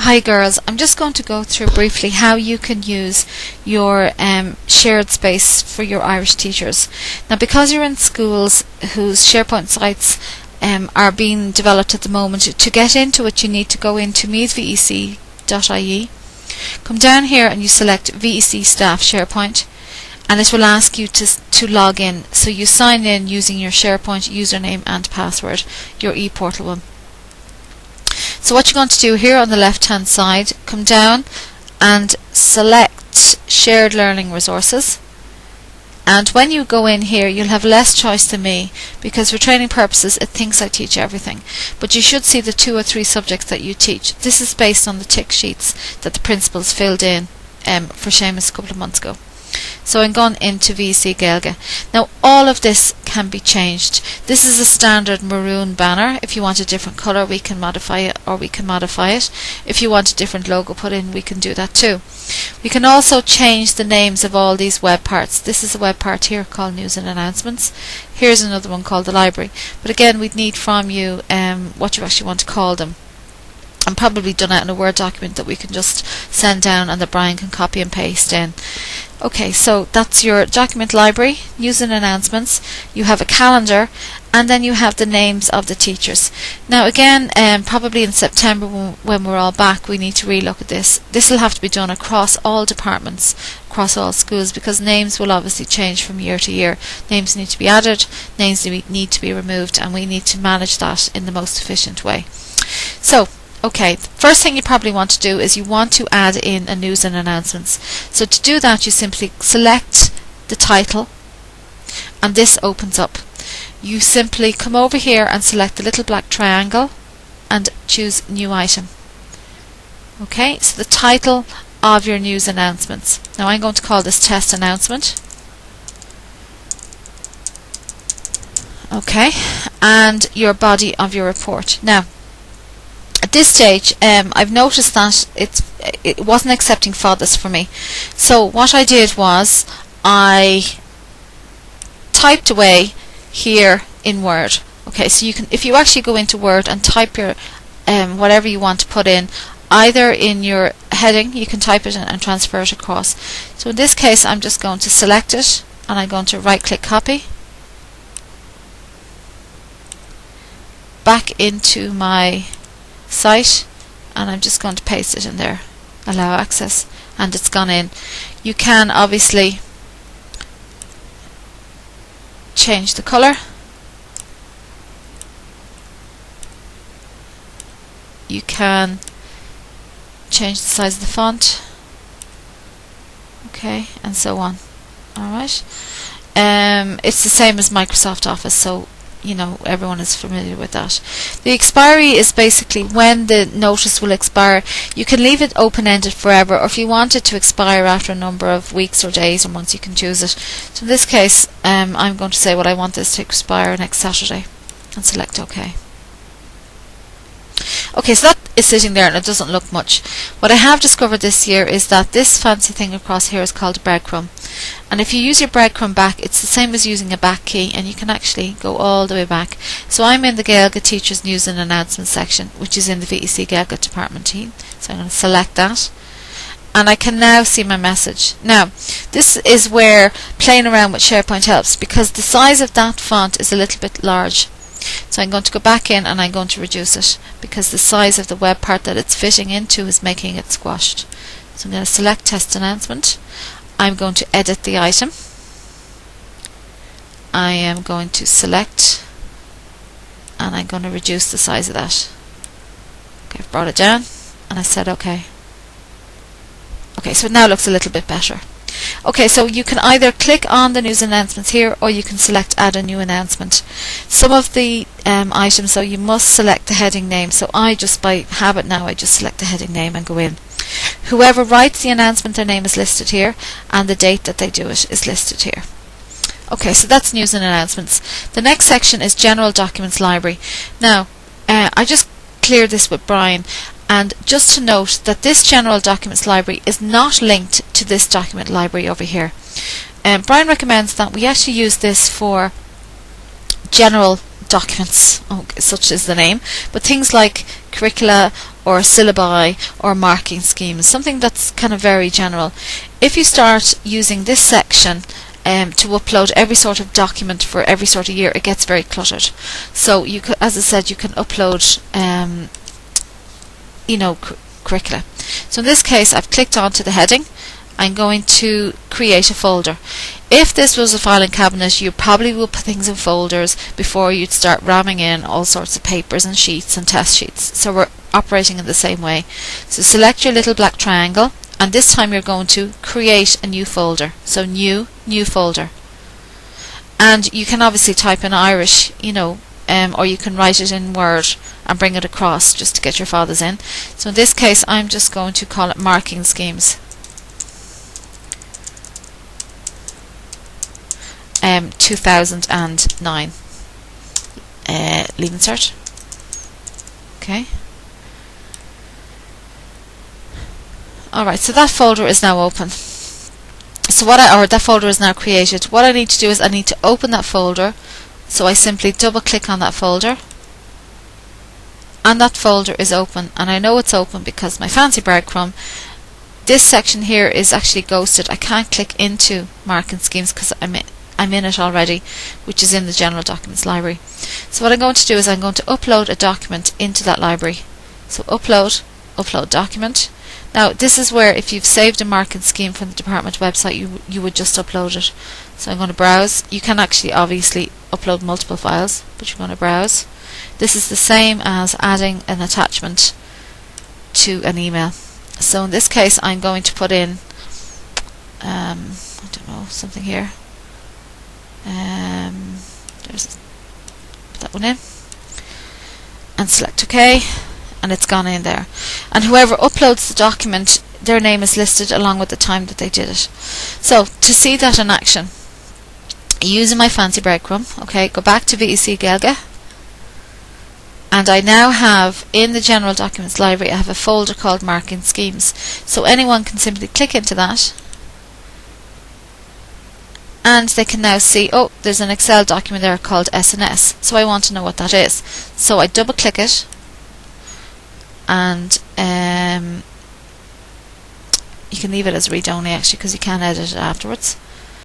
Hi girls, I'm just going to go through briefly how you can use your shared space for your Irish teachers. Now, because you're in schools whose SharePoint sites are being developed at the moment, to get into it you need to go into meathvec.ie, come down here and you select VEC Staff SharePoint, and it will ask you to log in. So you sign in using your SharePoint username and password, your ePortal one. So what you're going to do here on the left hand side, come down and select Shared Learning Resources, and when you go in here you'll have less choice than me, because for training purposes it thinks I teach everything, but you should see the 2 or 3 subjects that you teach. This is based on the tick sheets that the principals filled in for Seamus a couple of months ago. So I'm going into Muinteoiri Gaeilge. Now all of this can be changed. This is a standard maroon banner. If you want a different colour we can modify it, or we can modify it. If you want a different logo put in, we can do that too. We can also change the names of all these web parts. This is a web part here called News and Announcements. Here's another one called the Library. But again, we'd need from you what you actually want to call them. I'm probably done it in a Word document that we can just send down and that Brian can copy and paste in. Okay, so that's your document library, news and announcements. You have a calendar, and then you have the names of the teachers. Now again, probably in September when we're all back, we need to relook at this. This will have to be done across all departments, across all schools, because names will obviously change from year to year. Names need to be added, names need to be removed, and we need to manage that in the most efficient way. So, okay, the first thing you probably want to do is you want to add in a news and announcements. So to do that you simply select the title and this opens up. You simply come over here and select the little black triangle and choose new item. Okay, so the title of your news announcements. Now I'm going to call this test announcement. Okay, and your body of your report. Now at this stage I've noticed that it wasn't accepting fathers for me. So what I did was I typed away here in Word. Okay, so you can, if you actually go into Word and type your whatever you want to put in, either in your heading you can type it and transfer it across. So in this case I'm just going to select it and I'm going to right click copy back into my site, and I'm just going to paste it in there, allow access, and it's gone in. You can obviously change the colour, you can change the size of the font, okay, and so on. Alright, it's the same as Microsoft Office, so you know everyone is familiar with that. The expiry is basically when the notice will expire. You can leave it open-ended forever, or if you want it to expire after a number of weeks or days or months you can choose it. So in this case I'm going to say, well, I want this to expire next Saturday, and select OK. Okay, so that is sitting there and it doesn't look much. What I have discovered this year is that this fancy thing across here is called a breadcrumb, and if you use your breadcrumb back, it's the same as using a back key, and you can actually go all the way back. So I'm in the Gaeilge Teachers News and Announcements section, which is in the VEC Gaeilge department team. So I'm going to select that, and I can now see my message. Now this is where playing around with SharePoint helps, because the size of that font is a little bit large. So I'm going to go back in and I'm going to reduce it, because the size of the web part that it's fitting into is making it squashed. So I'm going to select test announcement. I'm going to edit the item. I am going to select and I'm going to reduce the size of that. Okay, I've brought it down and I said OK. Okay, so it now looks a little bit better. Okay, so you can either click on the news announcements here, or you can select add a new announcement. Some of the items, so you must select the heading name. So I just, by habit now, I just select the heading name and go in. Whoever writes the announcement, their name is listed here, and the date that they do it is listed here. Okay, so that's news and announcements. The next section is general documents library. Now I just cleared this with Brian, and just to note that this general documents library is not linked to this document library over here. Brian recommends that we actually use this for general documents, such as the name, but things like curricula or syllabi or marking schemes, something that's kind of very general. If you start using this section to upload every sort of document for every sort of year, it gets very cluttered. So you could, as I said, you can upload curricula. So in this case, I've clicked onto the heading. I'm going to create a folder. If this was a filing cabinet, you probably will put things in folders before you'd start ramming in all sorts of papers and sheets and test sheets. So we're operating in the same way. So select your little black triangle, and this time you're going to create a new folder. So new folder. And you can obviously type in Irish, or you can write it in Word and bring it across just to get your fathers in. So in this case, I'm just going to call it marking schemes. 2009. Leave insert. Okay. Alright, so that folder is now open. So that folder is now created. What I need to do is I need to open that folder. So I simply double click on that folder, and that folder is open. And I know it's open because my fancy breadcrumb, this section here is actually ghosted. I can't click into marking schemes because I'm in it already, which is in the general documents library. So what I'm going to do is I'm going to upload a document into that library. So upload document. Now this is where, if you've saved a marking scheme from the department website, you would just upload it. So I'm going to browse. You can actually obviously upload multiple files, but you're going to browse. This is the same as adding an attachment to an email. So in this case, I'm going to put in I don't know, something here. Put that one in and select OK, and it's gone in there. And whoever uploads the document, their name is listed along with the time that they did it. So to see that in action, using my fancy breadcrumb, okay, go back to VEC Gaeilge, and I now have in the general documents library, I have a folder called marking schemes. So anyone can simply click into that, and they can now see, oh, there's an Excel document there called SNS. So I want to know what that is. So I double click it, and you can leave it as read only actually, because you can edit it afterwards.